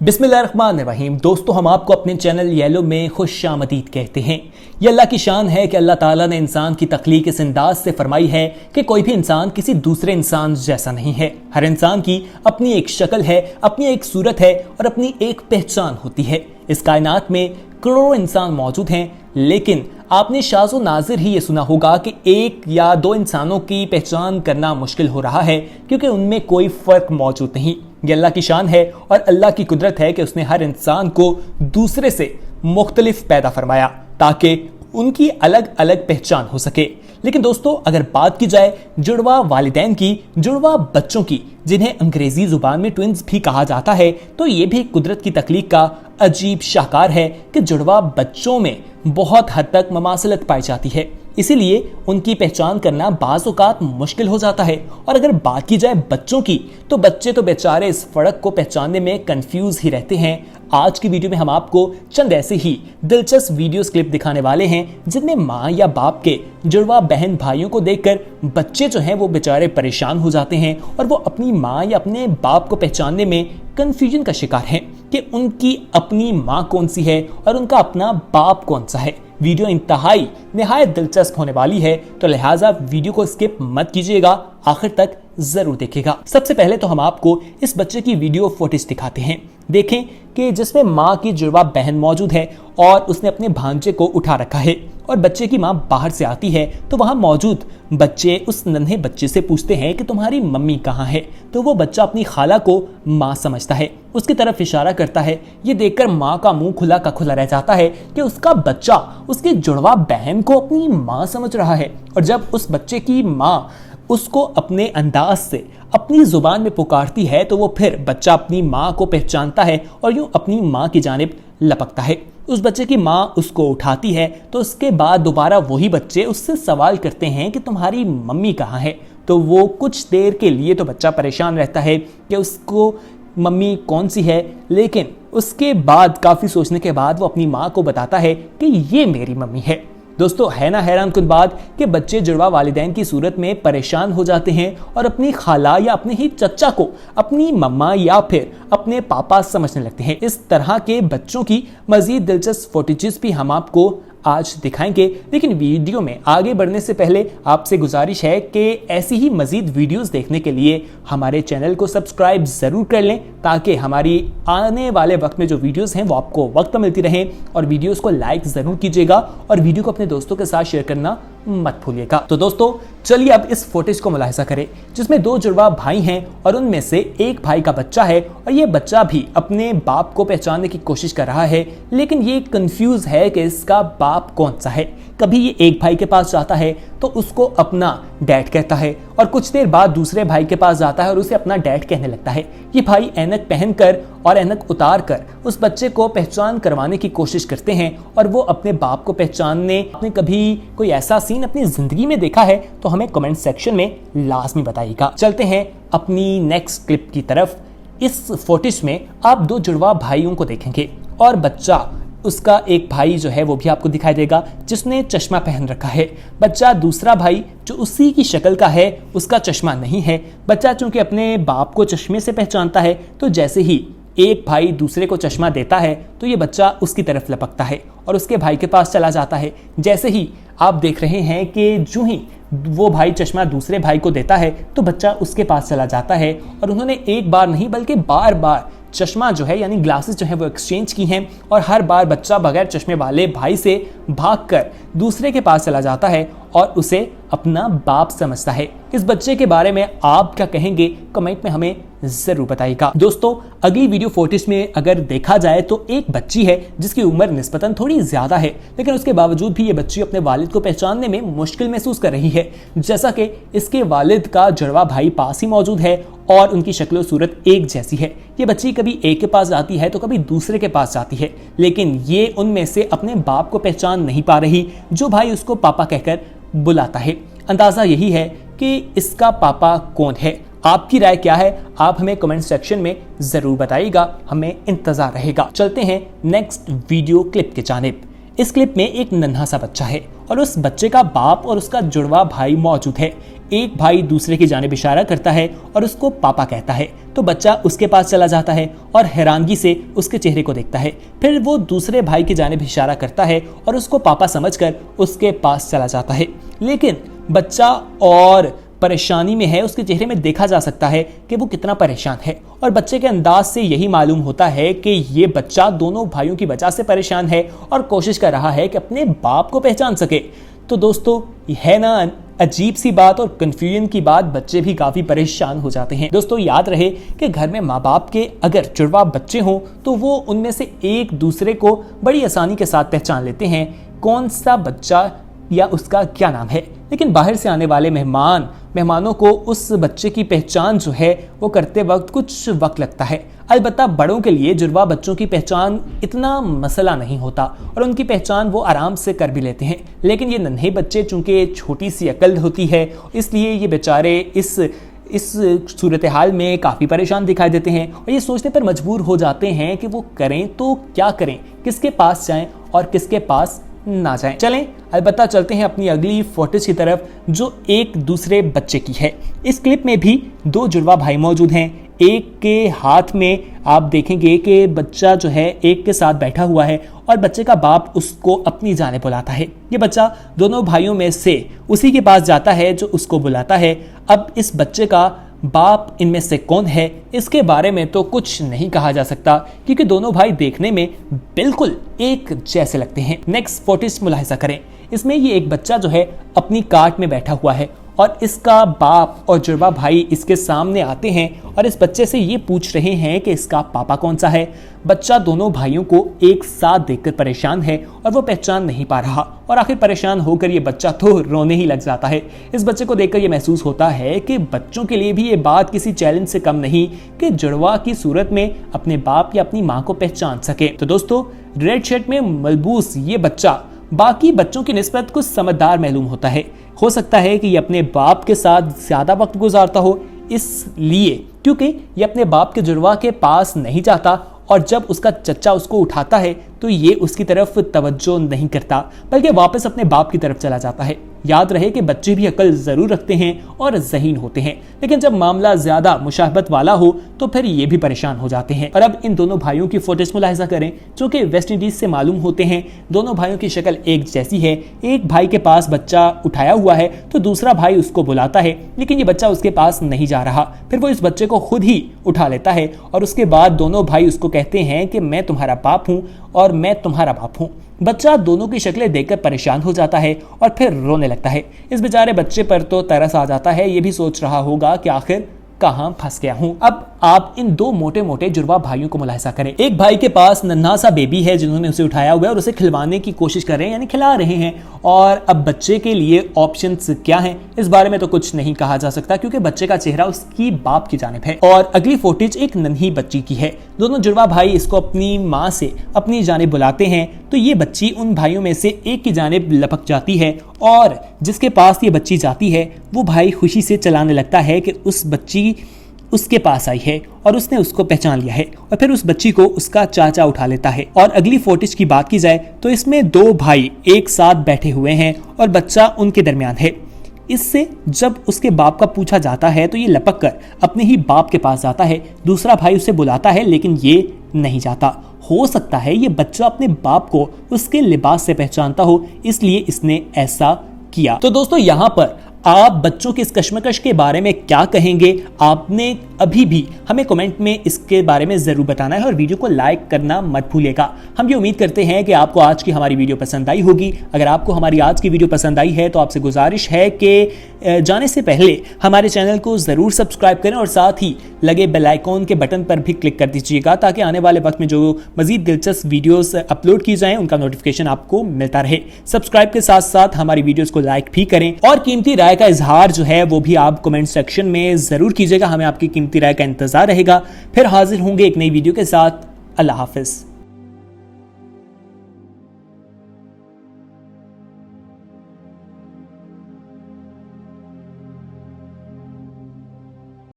बिस्मिल्लाहिर्रहमानिर्रहीम। दोस्तों, हम आपको अपने चैनल येलो में खुशामदीद कहते हैं। ये अल्लाह की शान है कि अल्लाह ताला ने इंसान की तख्लीक इस अंदाज से फरमाई है कि कोई भी इंसान किसी दूसरे इंसान जैसा नहीं है। हर इंसान की अपनी एक शक्ल है, अपनी एक सूरत है और अपनी एक पहचान होती है। इस कायनात में करोड़ों इंसान मौजूद हैं, लेकिन आपने शाज़ो नाज़िर ही ये सुना होगा कि एक या दो इंसानों की पहचान करना मुश्किल हो रहा है क्योंकि उनमें कोई फ़र्क मौजूद नहीं। ये अल्लाह की शान है और अल्लाह की कुदरत है कि उसने हर इंसान को दूसरे से मुख्तलिफ पैदा फरमाया ताकि उनकी अलग अलग पहचान हो सके। लेकिन दोस्तों, अगर बात की जाए जुड़वा वालिदैन की, जुड़वा बच्चों की, जिन्हें अंग्रेजी जुबान में ट्विंस भी कहा जाता है, तो ये भी कुदरत की तख्लीक का अजीब शाहकार है कि जुड़वा बच्चों में बहुत हद तक ममासलत पाई जाती है। इसीलिए उनकी पहचान करना बाज़ औक़ात मुश्किल हो जाता है। और अगर बात की जाए बच्चों की, तो बच्चे तो बेचारे इस फ़र्क को पहचानने में कंफ्यूज ही रहते हैं। आज की वीडियो में हम आपको चंद ऐसे ही दिलचस्प वीडियोस क्लिप दिखाने वाले हैं जिनमें माँ या बाप के जुड़वा बहन भाइयों को देखकर बच्चे जो हैं वो बेचारे परेशान हो जाते हैं और वो अपनी माँ या अपने बाप को पहचानने में कंफ्यूजन का शिकार हैं कि उनकी अपनी माँ कौन सी है और उनका अपना बाप कौन सा है। वीडियो इंतहाई निहायत दिलचस्प होने वाली है, तो लिहाजा वीडियो को स्किप मत कीजिएगा, आखिर तक जरूर देखिएगा। सबसे पहले तो हम आपको इस बच्चे की वीडियो फुटेज दिखाते हैं। देखें कि जिसमें माँ की जुड़वा बहन मौजूद है और उसने अपने भांजे को उठा रखा है और बच्चे की माँ बाहर से आती है तो वहाँ मौजूद बच्चे उस नन्हे बच्चे से पूछते हैं कि तुम्हारी मम्मी कहाँ है। तो वो बच्चा अपनी खाला को माँ समझता है, उसकी तरफ इशारा करता है। ये देखकर माँ का मुंह खुला का खुला रह जाता है कि उसका बच्चा उसकी जुड़वा बहन को अपनी माँ समझ रहा है। और जब उस बच्चे की माँ उसको अपने अंदाज से अपनी जुबान में पुकारती है तो वो फिर बच्चा अपनी माँ को पहचानता है और यूँ अपनी माँ की जानिब लपकता है। उस बच्चे की माँ उसको उठाती है तो उसके बाद दोबारा वही बच्चे उससे सवाल करते हैं कि तुम्हारी मम्मी कहाँ है। तो वो कुछ देर के लिए तो बच्चा परेशान रहता है कि उसको मम्मी कौन सी है, लेकिन उसके बाद काफ़ी सोचने के बाद वो अपनी माँ को बताता है कि ये मेरी मम्मी है। दोस्तों, है ना हैरान कुन बात कि बच्चे जुड़वा वालिदैन की सूरत में परेशान हो जाते हैं और अपनी खाला या अपने ही चचा को अपनी मम्मा या फिर अपने पापा समझने लगते हैं। इस तरह के बच्चों की मजीद दिलचस्प फुटेजेस भी हम आपको आज दिखाएंगे, लेकिन वीडियो में आगे बढ़ने से पहले आपसे गुजारिश है कि ऐसी ही मजीद वीडियोस देखने के लिए हमारे चैनल को सब्सक्राइब ज़रूर कर लें ताकि हमारी आने वाले वक्त में जो वीडियोस हैं वो आपको वक्त पर मिलती रहें। और वीडियोस को लाइक ज़रूर कीजिएगा और वीडियो को अपने दोस्तों के साथ शेयर करना मत भूलिएगा। तो दोस्तों, चलिए अब इस फुटेज को मुलाहिजा करें जिसमें दो जुड़वा भाई हैं और उनमें से एक भाई का बच्चा है और ये बच्चा भी अपने बाप को पहचानने की कोशिश कर रहा है, लेकिन ये कंफ्यूज है कि इसका बाप कौन सा है। कभी ये एक भाई के पास जाता है तो उसको अपना डैड कहता है और कुछ देर बाद दूसरे भाई के पास जाता है और उसे अपना डैड कहने लगता है। ये भाई ऐनक पहनकर और ऐनक उतार कर उस बच्चे को पहचान करवाने की कोशिश करते हैं और वो अपने बाप को पहचानने, आपने कभी कोई ऐसा सीन अपनी जिंदगी में देखा है तो हमें कमेंट सेक्शन में लाजमी बताइएगा। चलते हैं अपनी नेक्स्ट क्लिप की तरफ। इस फुटेज में आप दो जुड़वा भाइयों को देखेंगे और बच्चा, उसका एक भाई जो है वो भी आपको दिखाई देगा जिसने चश्मा पहन रखा है। बच्चा दूसरा भाई जो उसी की शक्ल का है उसका चश्मा नहीं है। बच्चा चूंकि अपने बाप को चश्मे से पहचानता है तो जैसे ही एक भाई दूसरे को चश्मा देता है तो ये बच्चा उसकी तरफ लपकता है और उसके भाई के पास चला जाता है। जैसे ही आप देख रहे हैं कि जो ही वो भाई चश्मा दूसरे भाई को देता है तो बच्चा उसके पास चला जाता है और उन्होंने एक बार नहीं बल्कि बार बार चश्मा जो है यानी ग्लासेस जो है वो एक्सचेंज की हैं और हर बार बच्चा बगैर चश्मे वाले भाई से भागकर दूसरे के पास चला जाता है और उसे अपना बाप समझता है। इस बच्चे के बारे में आप क्या कहेंगे, कमेंट में हमें जरूर बताइएगा। दोस्तों, अगली वीडियो फुटेज में अगर देखा जाए तो एक बच्ची है जिसकी उम्र निस्बतन थोड़ी ज्यादा है, लेकिन उसके बावजूद भी ये बच्ची अपने वालिद को पहचानने में मुश्किल महसूस कर रही है। जैसा कि इसके वालिद का जुड़वा भाई पास ही मौजूद है और उनकी शक्ल और सूरत एक जैसी है। ये बच्ची कभी एक के पास जाती है तो कभी दूसरे के पास जाती है, लेकिन ये उनमें से अपने बाप को पहचान नहीं पा रही जो भाई उसको पापा कहकर बुलाता है। अंदाजा यही है कि इसका पापा कौन है। आपकी राय क्या है, आप हमें कमेंट सेक्शन में जरूर बताइएगा, हमें इंतजार रहेगा। चलते हैं नेक्स्ट वीडियो क्लिप की जानिब। इस क्लिप में एक नन्हा सा बच्चा है और उस बच्चे का बाप और उसका जुड़वा भाई मौजूद है। एक भाई दूसरे की जानिब इशारा करता है और उसको पापा कहता है, तो बच्चा उसके पास चला जाता है और हैरानगी से उसके चेहरे को देखता है। फिर वो दूसरे भाई की जानिब इशारा करता है और उसको पापा समझकर उसके पास चला जाता है। लेकिन बच्चा और परेशानी में है, उसके चेहरे में देखा जा सकता है कि वो कितना परेशान है और बच्चे के अंदाज से यही मालूम होता है कि ये बच्चा दोनों भाइयों की वजह से परेशान है और कोशिश कर रहा है कि अपने बाप को पहचान सके। तो दोस्तों, है ना अजीब सी बात और कंफ्यूजन की बात, बच्चे भी काफी परेशान हो जाते हैं। दोस्तों, याद रहे कि घर में माँ बाप के अगर जुड़वा बच्चे हों तो वो उनमें से एक दूसरे को बड़ी आसानी के साथ पहचान लेते हैं कौन सा बच्चा या उसका क्या नाम है। लेकिन बाहर से आने वाले मेहमानों को उस बच्चे की पहचान जो है वो करते वक्त कुछ वक्त लगता है। अलबत्ता बड़ों के लिए जुड़वा बच्चों की पहचान इतना मसला नहीं होता और उनकी पहचान वो आराम से कर भी लेते हैं। लेकिन ये नन्हे बच्चे, चूंकि छोटी सी अकल होती है, इसलिए ये बेचारे इस सूरत हाल में काफ़ी परेशान दिखाई देते हैं और ये सोचने पर मजबूर हो जाते हैं कि वो करें तो क्या करें, किसके पास जाएं और किसके पास ना जाएं। चलें अलबत्ता चलते हैं अपनी अगली फुटेज की तरफ जो एक दूसरे बच्चे की है। इस क्लिप में भी दो जुड़वा भाई मौजूद हैं। एक के हाथ में आप देखेंगे कि बच्चा जो है एक के साथ बैठा हुआ है और बच्चे का बाप उसको अपनी जाने बुलाता है। ये बच्चा दोनों भाइयों में से उसी के पास जाता है जो उसको बुलाता है। अब इस बच्चे का बाप इनमें से कौन है इसके बारे में तो कुछ नहीं कहा जा सकता क्योंकि दोनों भाई देखने में बिल्कुल एक जैसे लगते हैं। नेक्स्ट फुटेज मुलाहिजा करें। इसमें ये एक बच्चा जो है अपनी कार्ट में बैठा हुआ है और इसका बाप और जुड़वा भाई इसके सामने आते हैं और इस बच्चे से ये पूछ रहे हैं कि इसका पापा कौन सा है। बच्चा दोनों भाइयों को एक साथ देखकर परेशान है और वो पहचान नहीं पा रहा और आखिर परेशान होकर ये बच्चा तो रोने ही लग जाता है। इस बच्चे को देखकर ये महसूस होता है कि बच्चों के लिए भी ये बात किसी चैलेंज से कम नहीं कि जुड़वा की सूरत में अपने बाप या अपनी माँ को पहचान सके। तो दोस्तों, रेड शर्ट में मलबूस ये बच्चा बाकी बच्चों की निस्बत कुछ समझदार मालूम होता है। हो सकता है कि ये अपने बाप के साथ ज्यादा वक्त गुजारता हो, इसलिए क्योंकि ये अपने बाप के जुड़वा के पास नहीं जाता और जब उसका चचा उसको उठाता है तो ये उसकी तरफ तवज्जो नहीं करता बल्कि वापस अपने बाप की तरफ चला जाता है। याद रहे कि बच्चे भी अकल जरूर रखते हैं और ज़हीन होते हैं, लेकिन जब मामला ज्यादा मुशाहबत वाला हो तो फिर ये भी परेशान हो जाते हैं। और अब इन दोनों भाइयों की फोटोज मुलाहिजा करें जो कि वेस्ट इंडीज से मालूम होते हैं। दोनों भाइयों की शक्ल एक जैसी है। एक भाई के पास बच्चा उठाया हुआ है तो दूसरा भाई उसको बुलाता है, लेकिन ये बच्चा उसके पास नहीं जा रहा। फिर वो इस बच्चे को खुद ही उठा लेता है और उसके बाद दोनों भाई उसको कहते हैं कि मैं तुम्हारा बाप हूँ और मैं तुम्हारा बाप हूँ। बच्चा दोनों की शक्लें देखकर परेशान हो जाता है और फिर रोने लगता है। इस बेचारे बच्चे पर तो तरस आ जाता है। ये भी सोच रहा होगा कि आखिर कहां फंस गया हूं। अब आप इन दो मोटे मोटे जुड़वा भाइयों को मुलाहिजा करें। एक भाई के पास नन्हा सा बेबी है जिन्होंने उसे उठाया हुआ है और उसे खिलवाने की कोशिश कर रहे हैं, यानी खिला रहे हैं। और अब बच्चे के लिए ऑप्शंस क्या हैं इस बारे में तो कुछ नहीं कहा जा सकता क्योंकि बच्चे का चेहरा उसकी बाप की जानिब है। और अगली फुटेज एक नन्ही बच्ची की है। दोनों जुड़वा भाई इसको अपनी माँ से अपनी जानिब बुलाते हैं तो ये बच्ची उन भाइयों में से एक की जानिब लपक जाती है और जिसके पास ये बच्ची जाती है वो भाई खुशी से चलाने लगता है कि उस बच्ची उसके पास आई है और उसने उसको पहचान लिया है और फिर उस बच्ची को उसका चाचा उठा लेता है। और अगली फुटेज की बात की जाए तो इसमें दो भाई एक साथ बैठे हुए हैं और बच्चा उनके दरमियान है। इससे जब उसके बाप का पूछा जाता है तो ये लपक कर अपने ही बाप के पास जाता है। दूसरा भाई उसे बुलाता है लेकिन ये नहीं जाता। हो सकता है ये बच्चा अपने बाप को उसके लिबास से पहचानता हो, इसलिए इसने ऐसा किया। तो दोस्तों, यहाँ पर आप बच्चों की इस कश्मकश के बारे में क्या कहेंगे? आपने अभी भी हमें कमेंट में इसके बारे में जरूर बताना है और वीडियो को लाइक करना मत भूलिएगा। हम ये उम्मीद करते हैं कि आपको आज की हमारी वीडियो पसंद आई होगी। अगर आपको हमारी आज की वीडियो पसंद आई है तो आपसे गुजारिश है कि जाने से पहले हमारे चैनल को जरूर सब्सक्राइब करें और साथ ही लगे बेल आइकॉन के बटन पर भी क्लिक कर दीजिएगा ताकि आने वाले वक्त में जो मजीद दिलचस्प वीडियोस अपलोड की जाएं उनका नोटिफिकेशन आपको मिलता रहे। सब्सक्राइब के साथ साथ हमारी वीडियोस को लाइक भी करें और कीमती राय का इजहार जो है वो भी आप कमेंट सेक्शन में जरूर कीजिएगा। हमें आपकी कीमती राय का इंतजार रहेगा। फिर हाजिर होंगे एक नई वीडियो के साथ। अल्लाह हाफिज।